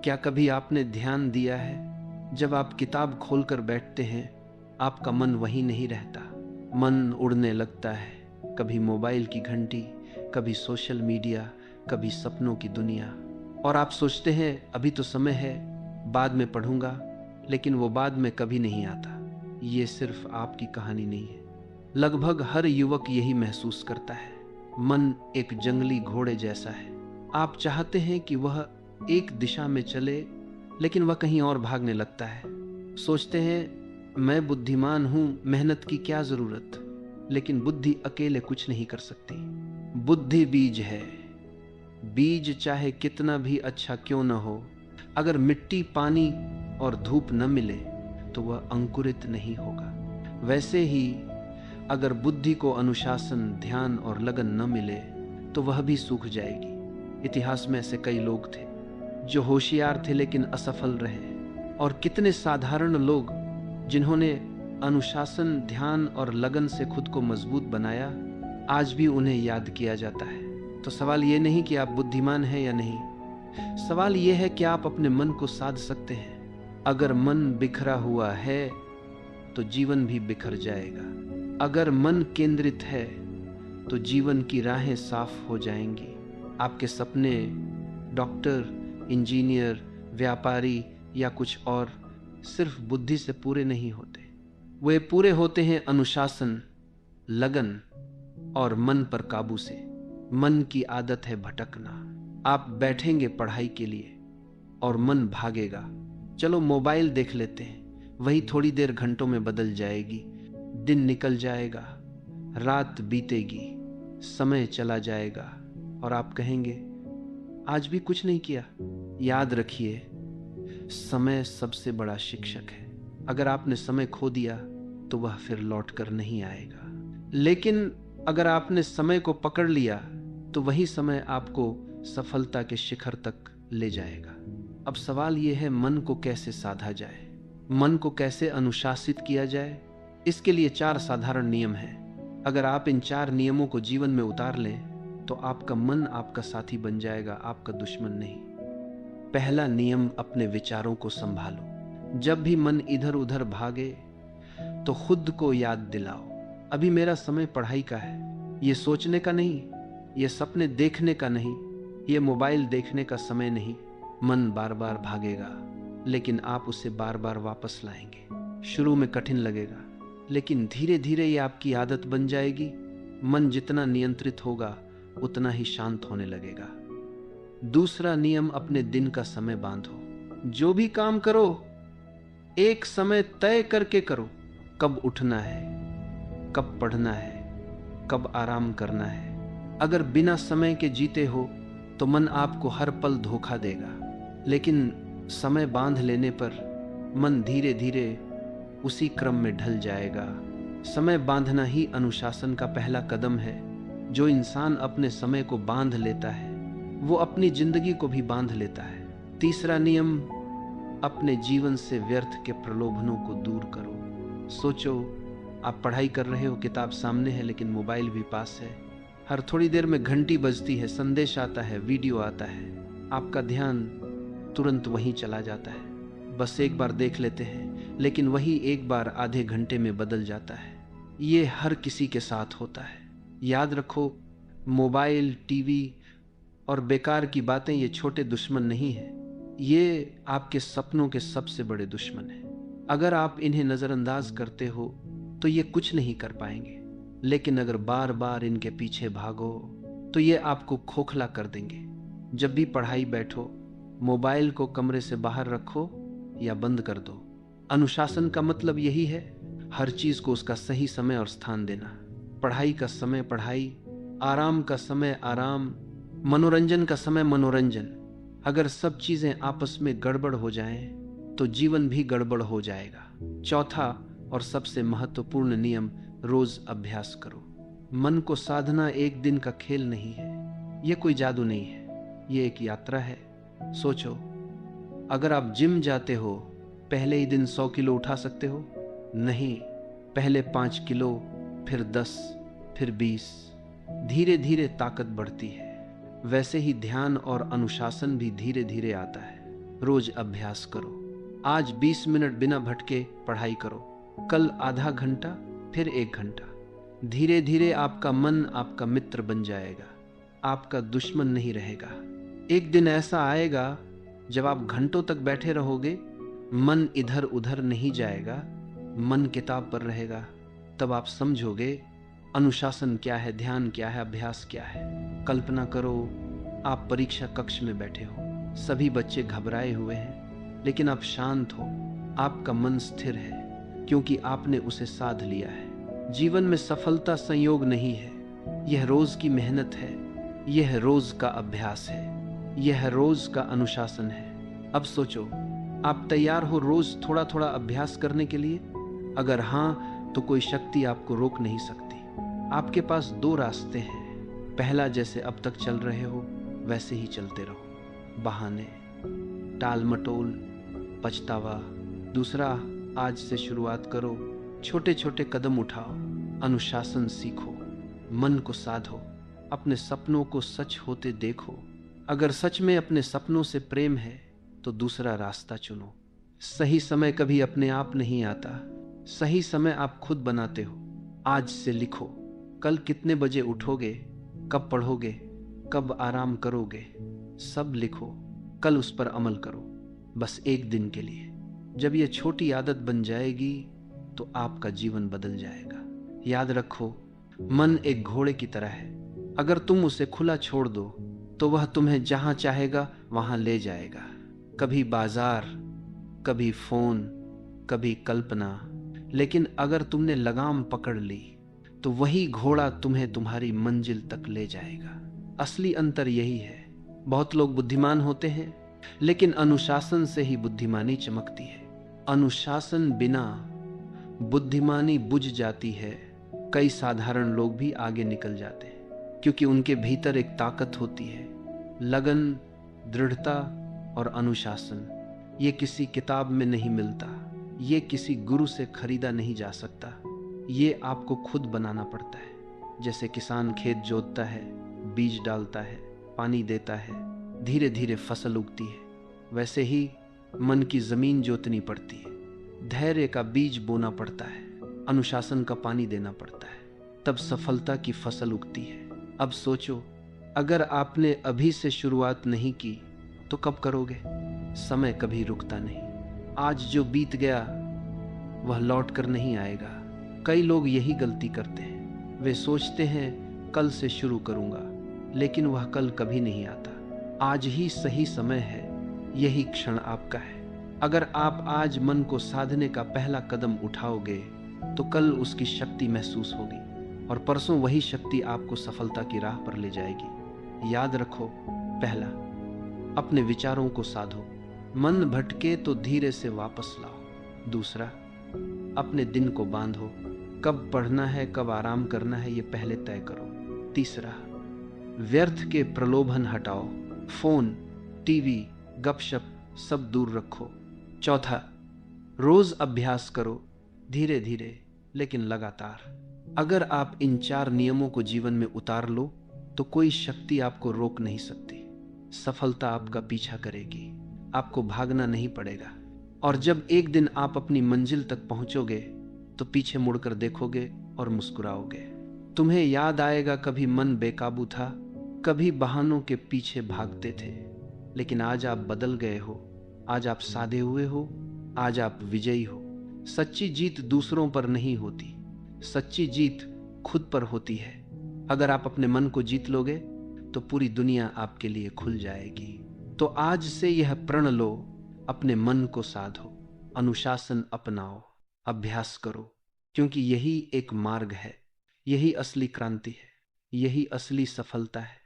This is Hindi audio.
क्या कभी आपने ध्यान दिया है, जब आप किताब खोलकर बैठते हैं आपका मन वहीं नहीं रहता, मन उड़ने लगता है। कभी मोबाइल की घंटी, कभी सोशल मीडिया, कभी सपनों की दुनिया। और आप सोचते हैं अभी तो समय है, बाद में पढ़ूंगा, लेकिन वो बाद में कभी नहीं आता। ये सिर्फ आपकी कहानी नहीं है, लगभग हर युवक यही महसूस करता है। मन एक जंगली घोड़े जैसा है। आप चाहते हैं कि वह एक दिशा में चले, लेकिन वह कहीं और भागने लगता है। सोचते हैं मैं बुद्धिमान हूं, मेहनत की क्या जरूरत, लेकिन बुद्धि अकेले कुछ नहीं कर सकती। बुद्धि बीज है। बीज चाहे कितना भी अच्छा क्यों न हो, अगर मिट्टी, पानी और धूप न मिले तो वह अंकुरित नहीं होगा। वैसे ही अगर बुद्धि को अनुशासन, ध्यान और लगन न मिले तो वह भी सूख जाएगी। इतिहास में ऐसे कई लोग थे जो होशियार थे लेकिन असफल रहे, और कितने साधारण लोग जिन्होंने अनुशासन, ध्यान और लगन से खुद को मजबूत बनाया, आज भी उन्हें याद किया जाता है। तो सवाल ये नहीं कि आप बुद्धिमान हैं या नहीं, सवाल ये है कि आप अपने मन को साध सकते हैं। अगर मन बिखरा हुआ है तो जीवन भी बिखर जाएगा। अगर मन केंद्रित है तो जीवन की राहें साफ हो जाएंगी। आपके सपने डॉक्टर, इंजीनियर, व्यापारी या कुछ और सिर्फ बुद्धि से पूरे नहीं होते, वे पूरे होते हैं अनुशासन, लगन और मन पर काबू से। मन की आदत है भटकना। आप बैठेंगे पढ़ाई के लिए और मन भागेगा, चलो मोबाइल देख लेते हैं, वही थोड़ी देर घंटों में बदल जाएगी। दिन निकल जाएगा, रात बीतेगी, समय चला जाएगा और आप कहेंगे आज भी कुछ नहीं किया। याद रखिए, समय सबसे बड़ा शिक्षक है। अगर आपने समय खो दिया तो वह फिर लौट कर नहीं आएगा, लेकिन अगर आपने समय को पकड़ लिया तो वही समय आपको सफलता के शिखर तक ले जाएगा। अब सवाल यह है, मन को कैसे साधा जाए, मन को कैसे अनुशासित किया जाए। इसके लिए 4 साधारण नियम हैं। अगर आप इन 4 नियमों को जीवन में उतार लें तो आपका मन आपका साथी बन जाएगा, आपका दुश्मन नहीं। पहला नियम, अपने विचारों को संभालो। जब भी मन इधर उधर भागे तो खुद को याद दिलाओ, अभी मेरा समय पढ़ाई का है, ये सोचने का नहीं, ये सपने देखने का नहीं, ये मोबाइल देखने का समय नहीं। मन बार बार भागेगा, लेकिन आप उसे बार बार वापस लाएंगे। शुरू में कठिन लगेगा, लेकिन धीरे धीरे ये आपकी आदत बन जाएगी। मन जितना नियंत्रित होगा उतना ही शांत होने लगेगा। दूसरा नियम, अपने दिन का समय बांधो। जो भी काम करो एक समय तय करके करो। कब उठना है, कब पढ़ना है, कब आराम करना है। अगर बिना समय के जीते हो तो मन आपको हर पल धोखा देगा, लेकिन समय बांध लेने पर मन धीरे धीरे उसी क्रम में ढल जाएगा। समय बांधना ही अनुशासन का पहला कदम है। जो इंसान अपने समय को बांध लेता है वो अपनी जिंदगी को भी बांध लेता है। तीसरा नियम, अपने जीवन से व्यर्थ के प्रलोभनों को दूर करो। सोचो, आप पढ़ाई कर रहे हो, किताब सामने है, लेकिन मोबाइल भी पास है। हर थोड़ी देर में घंटी बजती है, संदेश आता है, वीडियो आता है, आपका ध्यान तुरंत वहीं चला जाता है। बस एक बार देख लेते हैं, लेकिन वही एक बार आधे घंटे में बदल जाता है। ये हर किसी के साथ होता है। याद रखो, मोबाइल, टीवी और बेकार की बातें ये छोटे दुश्मन नहीं हैं, ये आपके सपनों के सबसे बड़े दुश्मन हैं। अगर आप इन्हें नज़रअंदाज करते हो तो ये कुछ नहीं कर पाएंगे, लेकिन अगर बार बार इनके पीछे भागो तो ये आपको खोखला कर देंगे। जब भी पढ़ाई बैठो, मोबाइल को कमरे से बाहर रखो या बंद कर दो। अनुशासन का मतलब यही है, हर चीज को उसका सही समय और स्थान देना। पढ़ाई का समय पढ़ाई, आराम का समय आराम, मनोरंजन का समय मनोरंजन। अगर सब चीजें आपस में गड़बड़ हो जाएं तो जीवन भी गड़बड़ हो जाएगा। चौथा और सबसे महत्वपूर्ण नियम, रोज अभ्यास करो। मन को साधना एक दिन का खेल नहीं है, यह कोई जादू नहीं है, यह एक यात्रा है। सोचो, अगर आप जिम जाते हो, पहले ही दिन 100 किलो उठा सकते हो? नहीं, पहले 5 किलो, फिर 10, फिर 20। धीरे धीरे ताकत बढ़ती है। वैसे ही ध्यान और अनुशासन भी धीरे धीरे आता है। रोज अभ्यास करो। आज 20 मिनट बिना भटके पढ़ाई करो, कल आधा घंटा, फिर 1 घंटा। धीरे धीरे आपका मन आपका मित्र बन जाएगा, आपका दुश्मन नहीं रहेगा। एक दिन ऐसा आएगा जब आप घंटों तक बैठे रहोगे, मन इधर उधर नहीं जाएगा, मन किताब पर रहेगा। तब आप समझोगे अनुशासन क्या है, ध्यान क्या है, अभ्यास क्या है। कल्पना करो आप परीक्षा कक्ष में बैठे हो, सभी बच्चे घबराए हुए हैं, लेकिन आप शांत हो, आपका मन स्थिर है, क्योंकि आपने उसे साध लिया है। जीवन में सफलता संयोग नहीं है, यह रोज की मेहनत है, यह रोज का अभ्यास है, यह रोज का अनुशासन है। अब सोचो, आप तैयार हो रोज थोड़ा थोड़ा अभ्यास करने के लिए? अगर हाँ, तो कोई शक्ति आपको रोक नहीं सकती। आपके पास 2 रास्ते हैं। पहला, जैसे अब तक चल रहे हो वैसे ही चलते रहो, बहाने, टाल मटोल, पछतावा। दूसरा, आज से शुरुआत करो, छोटे छोटे कदम उठाओ, अनुशासन सीखो, मन को साधो, अपने सपनों को सच होते देखो। अगर सच में अपने सपनों से प्रेम है तो दूसरा रास्ता चुनो। सही समय कभी अपने आप नहीं आता, सही समय आप खुद बनाते हो। आज से लिखो, कल कितने बजे उठोगे, कब पढ़ोगे, कब आराम करोगे, सब लिखो। कल उस पर अमल करो, बस एक दिन के लिए। जब यह छोटी आदत बन जाएगी तो आपका जीवन बदल जाएगा। याद रखो, मन एक घोड़े की तरह है, अगर तुम उसे खुला छोड़ दो तो वह तुम्हें जहां चाहेगा वहां ले जाएगा। कभी बाजार, कभी फोन, कभी कल्पना। लेकिन अगर तुमने लगाम पकड़ ली तो वही घोड़ा तुम्हें तुम्हारी मंजिल तक ले जाएगा। असली अंतर यही है। बहुत लोग बुद्धिमान होते हैं, लेकिन अनुशासन से ही बुद्धिमानी चमकती है। अनुशासन बिना बुद्धिमानी बुझ जाती है। कई साधारण लोग भी आगे निकल जाते हैं, क्योंकि उनके भीतर एक ताकत होती है, लगन, दृढ़ता और अनुशासन। ये किसी किताब में नहीं मिलता, ये किसी गुरु से खरीदा नहीं जा सकता, ये आपको खुद बनाना पड़ता है। जैसे किसान खेत जोतता है, बीज डालता है, पानी देता है, धीरे धीरे फसल उगती है, वैसे ही मन की जमीन जोतनी पड़ती है, धैर्य का बीज बोना पड़ता है, अनुशासन का पानी देना पड़ता है, तब सफलता की फसल उगती है। अब सोचो, अगर आपने अभी से शुरुआत नहीं की तो कब करोगे? समय कभी रुकता नहीं। आज जो बीत गया वह लौट कर नहीं आएगा। कई लोग यही गलती करते हैं, वे सोचते हैं कल से शुरू करूंगा, लेकिन वह कल कभी नहीं आता। आज ही सही समय है, यही क्षण आपका है। अगर आप आज मन को साधने का पहला कदम उठाओगे तो कल उसकी शक्ति महसूस होगी, और परसों वही शक्ति आपको सफलता की राह पर ले जाएगी। याद रखो, पहला, अपने विचारों को साधो, मन भटके तो धीरे से वापस लाओ। दूसरा, अपने दिन को बांधो, कब पढ़ना है कब आराम करना है ये पहले तय करो। तीसरा, व्यर्थ के प्रलोभन हटाओ, फोन, टीवी, गपशप सब दूर रखो। चौथा, रोज अभ्यास करो, धीरे धीरे लेकिन लगातार। अगर आप इन 4 नियमों को जीवन में उतार लो तो कोई शक्ति आपको रोक नहीं सकती। सफलता आपका पीछा करेगी, आपको भागना नहीं पड़ेगा। और जब एक दिन आप अपनी मंजिल तक पहुंचोगे तो पीछे मुड़कर देखोगे और मुस्कुराओगे। तुम्हें याद आएगा, कभी मन बेकाबू था, कभी बहानों के पीछे भागते थे, लेकिन आज आप बदल गए हो, आज आप साधे हुए हो, आज आप विजयी हो। सच्ची जीत दूसरों पर नहीं होती, सच्ची जीत खुद पर होती है। अगर आप अपने मन को जीत लोगे तो पूरी दुनिया आपके लिए खुल जाएगी। तो आज से यह प्रण लो, अपने मन को साधो, अनुशासन अपनाओ, अभ्यास करो, क्योंकि यही एक मार्ग है, यही असली क्रांति है, यही असली सफलता है।